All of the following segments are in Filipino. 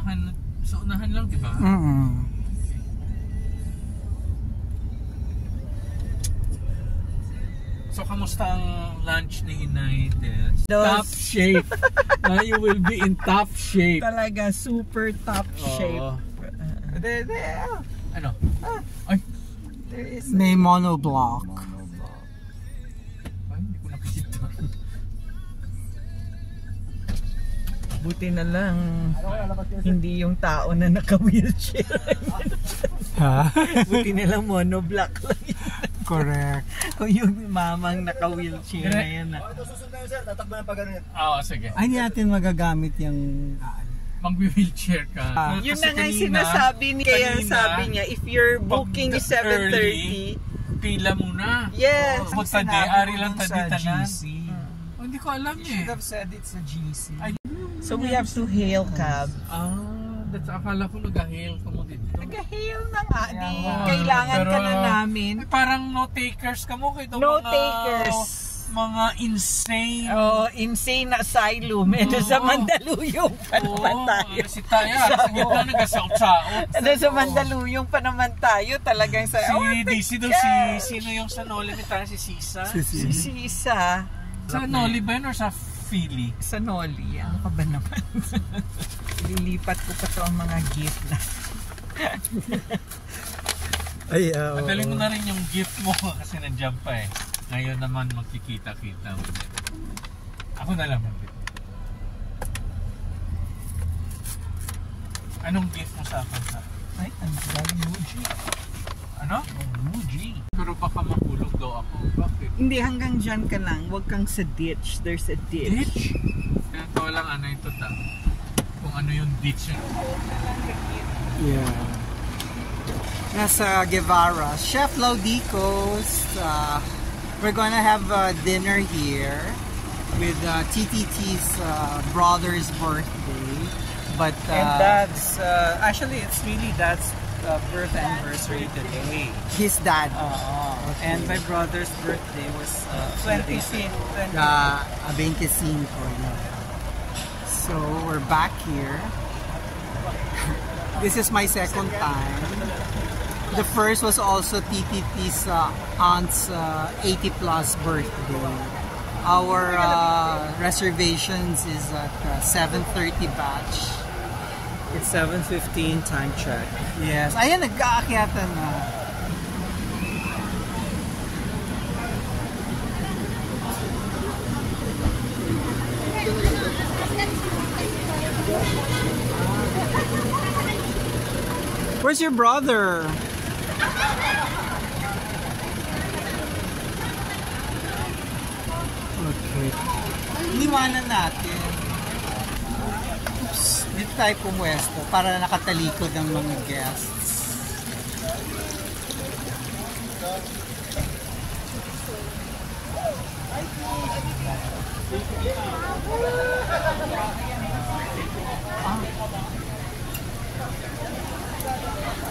unahan lang, di ba? So, kamusta ang lunch ni Inay? Top shape. Now you will be in top shape. Talaga, super top shape. Ano? Ay, may monoblock. Ay, hindi ko nakita. Buti na lang, hindi yung tao na naka-wheelchair. Ha? Buti na lang monoblock lang yun. Correct. Kung yung mamang naka-wheelchair na yan. Oo, sige. Ay, hindi natin magagamit yung... Mag-wheelchair ka. Yun Kasi na nga kanina, sinasabi niya. Kaya kanina, sabi niya, if your booking is 7:30, pila muna. yes. Magtadi-ari lang tadi-tanan. Oh, hindi ko alam You should have said it's a GC. So we have to hail cab. That's akala ko nag-hail ka mo dito. Nag-hail na nga. Kailangan ka na namin. Parang no takers ka mo. No takers. Mga insane. Insane asylum. Ito sa Mandaluyong pa naman tayo. Si Taya, sa gitna nag-asaot-saot. Ito sa Mandaluyong pa naman tayo. Talagang sa... Si sino yung sa Noli? Si Sisa? Si Sisa. Sa Noli ba yun or sa Philly? Sa Noli. Ano ka ba naman? Lilipat ko pa to ang mga gift na. Ay, Madali mo na rin yung gift mo kasi nandiyan pa eh. Ngayon naman magkikita-kita. Ako na lang magbito. Anong gift mo sa akin? Ay, ang galing Muji. Ano? Muji. Pero baka mahulog daw ako. Bakit? Hindi, hanggang dyan ka lang. Huwag kang sa ditch. There's a ditch. Ditch? Ito lang ano ito ta. Kung ano yung ditch yun. yeah. Nasa Guevara. Chef Laudico's. We're gonna have dinner here with TTT's brother's birthday. But and that's actually it's really Dad's birth anniversary today. his dad. Okay. And my brother's birthday was 25. So we're back here. This is my second time. The first was also TTT's aunt's 80 plus birthday. Our reservations is at 7:30 batch. It's 7:15 time check. Yes. Ayan, nag-aakyatan na. Where's your brother? Okay. Liwanan natin. Oops. Dito tayo pumwesto para nakatalikod ang mga guests.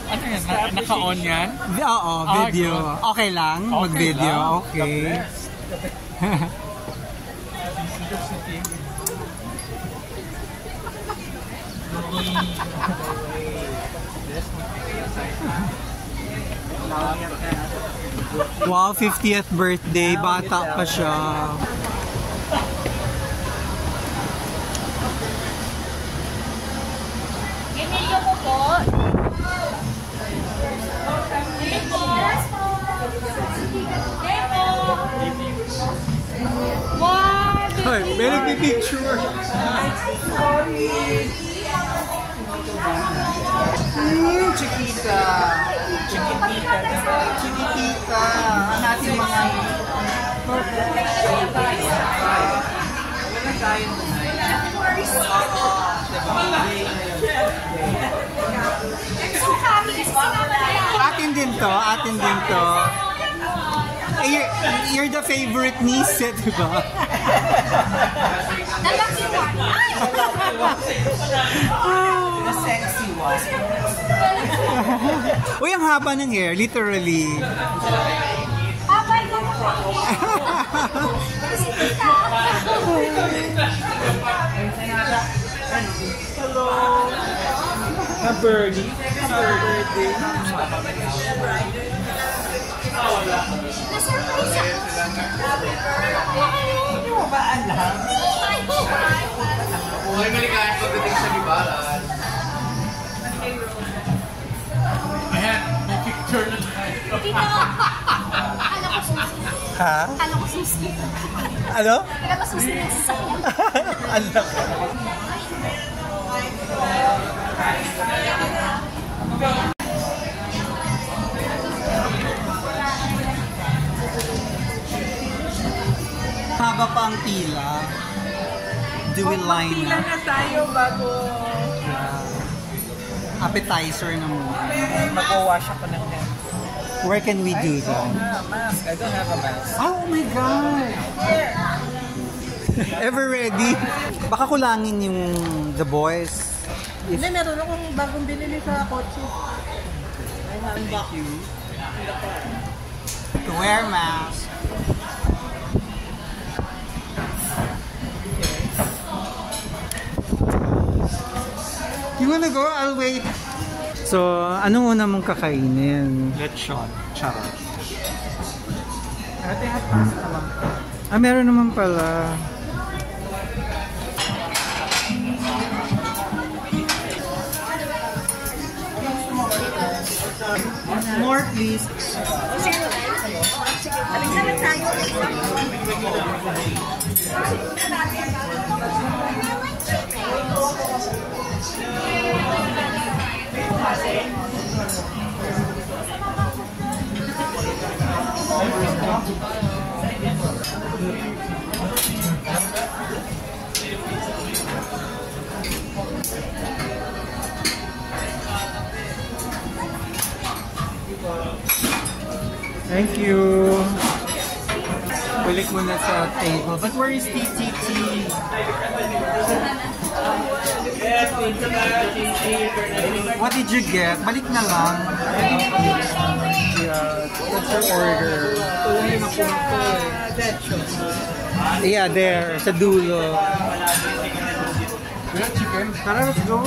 Ano yan? Naka-on yan? Oo, video. Okay lang? Mag-video? Okay. Wow, 50th birthday. Bata pa siya. Emilio ko po. Hoy, may nagpipicture. Chiquita. Chiquitita. Chiquitita. Ang ating mga... Atin din to. Atin din to. You're the favorite niece, di ba? The sexy one. Uy, ang haba ng hair, literally. Hello. Birdie. birthday. Na-surprise ako. Hindi mo ba alam? Buhay maligayang pagdating sa libaran. Ayan, may picture na tayo. Tito, akala ko susi. Ha? Akala ko susi. Ano? Akala ko susi ng sasakyan. Alam ko. Haba pa ang pila. Do we line Pila up? na tayo bago Appetizer na muna. mag-wash ako ng hands. Where can we do that? Mask. I don't have a mask. Oh my God! Ever ready? Baka kulangin yung The Boys. Hindi, meron akong bagong binili sa kotse. Thank you. To wear mask. You wanna go? I'll wait. So, anong una mong kakainin? Lechon. Charot. I think I have pasta lang. Ah, meron naman pala. More, please. Alisa na tayo. Thank you. Balik muna sa table. But where is TTT? What did you get? Balik na lang. Yeah, what's your order? Ito lang yung napunta ko eh. Lechon. Yeah, there. Sa dulo. You have chicken? Tara, let's go.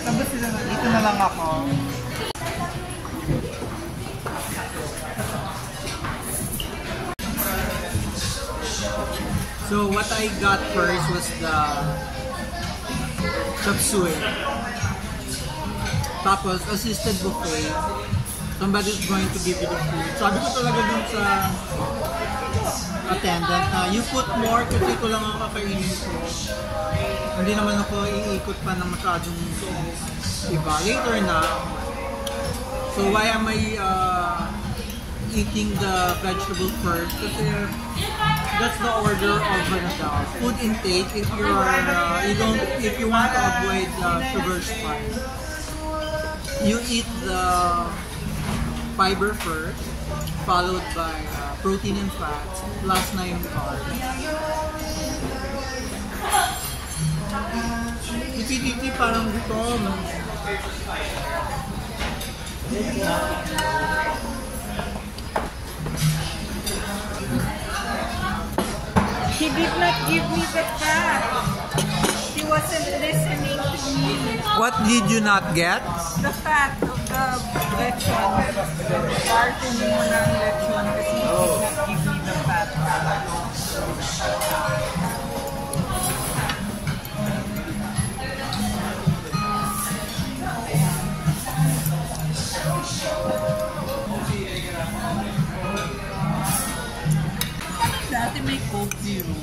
Sabi sila na, dito na lang ako. So what I got first was the chop suey. Tapos assisted buffet. Somebody's going to give you the food. Sabi ko talaga dun sa attendant na you put more kasi ito lang ang kakainin ko. Hindi naman ako iikot pa ng masyadong iba. Later na. So why am I eating the vegetable first? Kasi that's the order of food intake if you are if you want to avoid sugar spike. You eat the fiber first, followed by protein and fats, last na yung carbs. Iti-iti parang gutom. He did not give me the fat. He wasn't listening to me. What did you not get? The fat of the lechon. Parting mo ng lechon kasi he did not give me the fat. Dati may Coke Zero.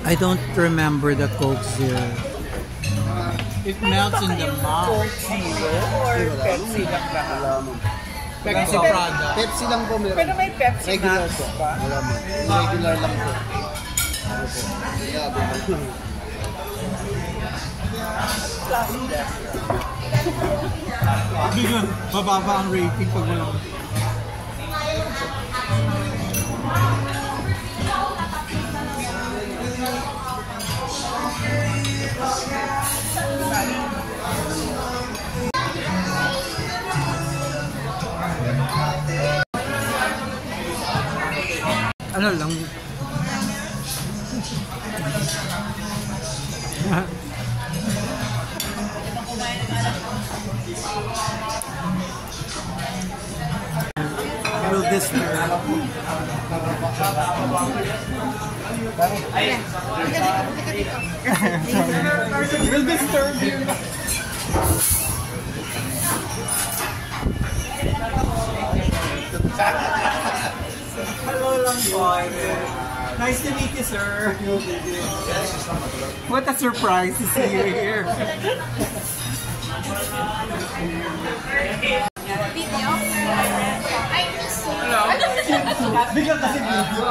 I don't remember the Coke Zero. It melts in the mouth. Coke Zero or Pepsi lang lahat? Pepsi product. Pepsi lang po meron. Pero may Pepsi Regular Max po. ba? Wala mo. Regular lang po. Opo. Yeah, Biglang mababa ang rating pag walang Ano lang. Will disturb. Will disturb you. Hello lang boy. Nice to meet you, sir. What a surprise to see you here. Video? I miss you. Biglang kasi video.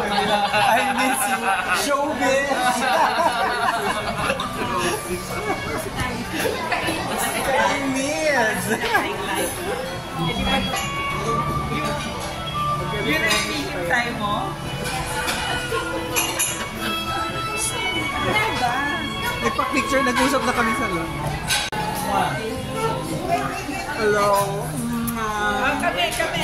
I miss you. Showbiz. I miss. Yun ang meeting time mo? Nagpa-picture, nag-usap na kami sa loob. Hello. Kami.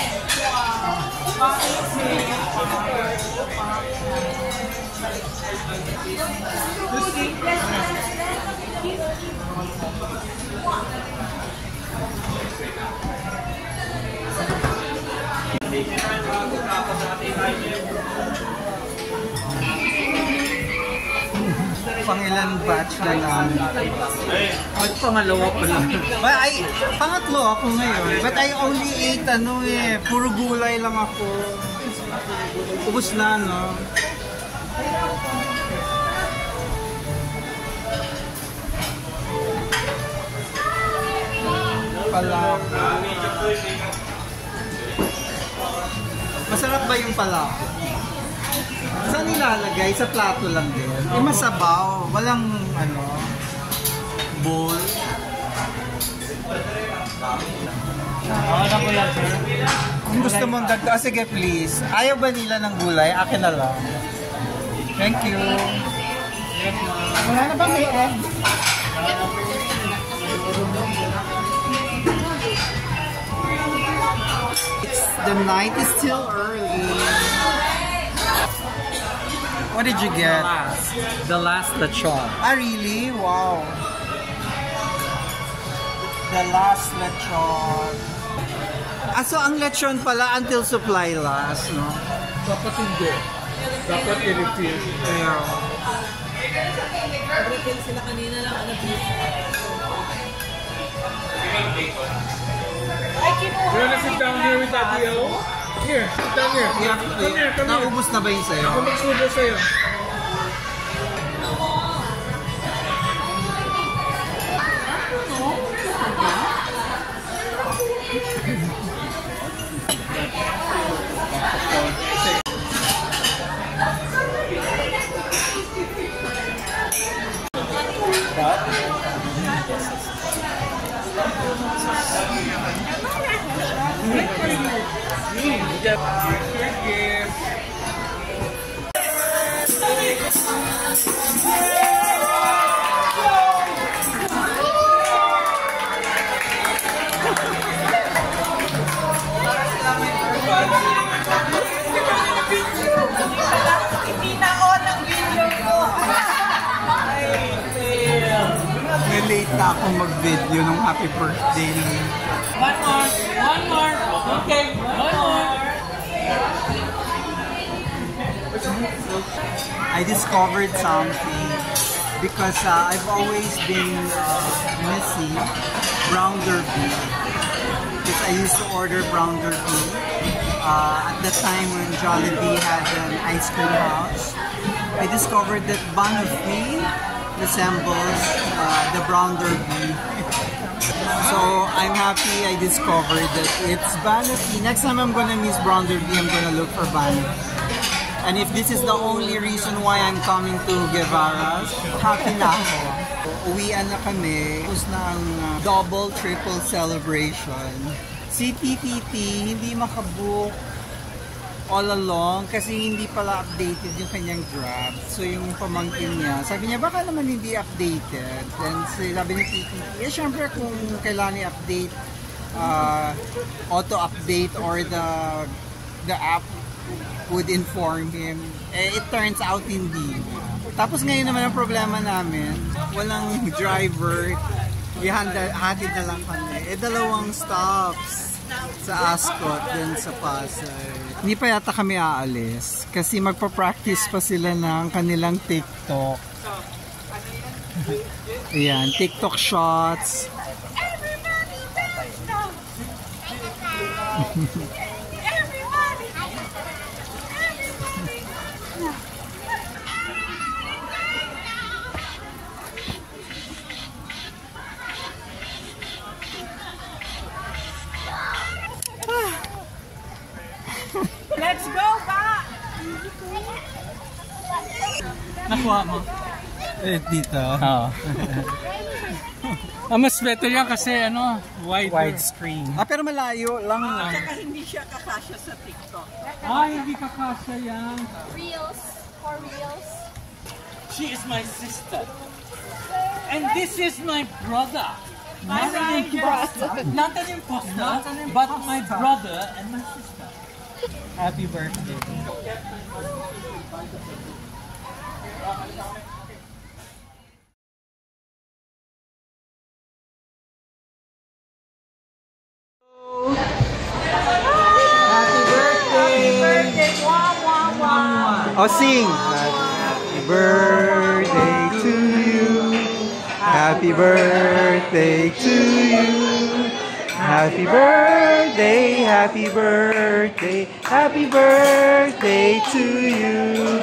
Pangilan batch na namin. Ay, pangalawa pa lang. Pangatlo ako ngayon. But I only ate puro gulay lang ako. Ubus na, no? Palaka. Masarap ba yung palaka? Saan nilalagay? Sa plato lang din. Masabaw. Walang, bowl. Ano po yan, sir? Kung gusto mong dagdag, sige please. Ayaw ba nila ng gulay? Akin na lang. Thank you. Wala na bang may egg? The night is still early. What did you get? The last lechon. Ah, really? Wow. The last lechon. So ang lechon pala until supply last, no? Dapat hindi. Dapat i-refill. Yeah. Refill sila kanina lang. You wanna sit down here with Abby-O? Here, sit down here. Come here. Naubos na ba yung sayo? Ako magsubo sa'yo. Hindi na on ang video ko. Late na akong mag-video ng happy birthday ng One more. Okay, one more. I discovered something because I've always been missing brown derby because I used to order brown derby at the time when Jollibee had an ice cream house. I discovered that Banofee resembles the brown derby. So I'm happy I discovered that it's Banofee. Next time I'm gonna miss brown derby, I'm gonna look for Banofee. And if this is the only reason why I'm coming to Guevara's, happy na ako. Uwian na kami. Tapos na ang double, triple celebration. Si TTT hindi makabook all along kasi hindi pala updated yung kanyang Grab. So yung pamangkin niya, sabi niya baka naman hindi updated. Then sabi ni TTT, syempre kung kailangan i-update, auto-update or the app would inform him. Eh, it turns out hindi. Tapos ngayon naman ang problema namin, walang driver. Hatid na lang kami. Eh, 2 stops sa Ascot, then sa Pasay. Hindi pa yata kami aalis kasi magpa-practice pa sila ng kanilang TikTok. Ayan, TikTok shots. Let's go back! Nakuha mo? Eh, dito. Oo. Mas better yan kasi Widescreen. Ah, pero malayo lang. Saka hindi siya kakasya sa TikTok. Hindi kakasya yan. Reels. For reels. She is my sister. And this is my brother. Not an imposter. Not an imposter, but my brother and my sister. Happy birthday. Oh, sing! Happy birthday to you. Happy birthday to you. Happy birthday, happy birthday, happy birthday to you.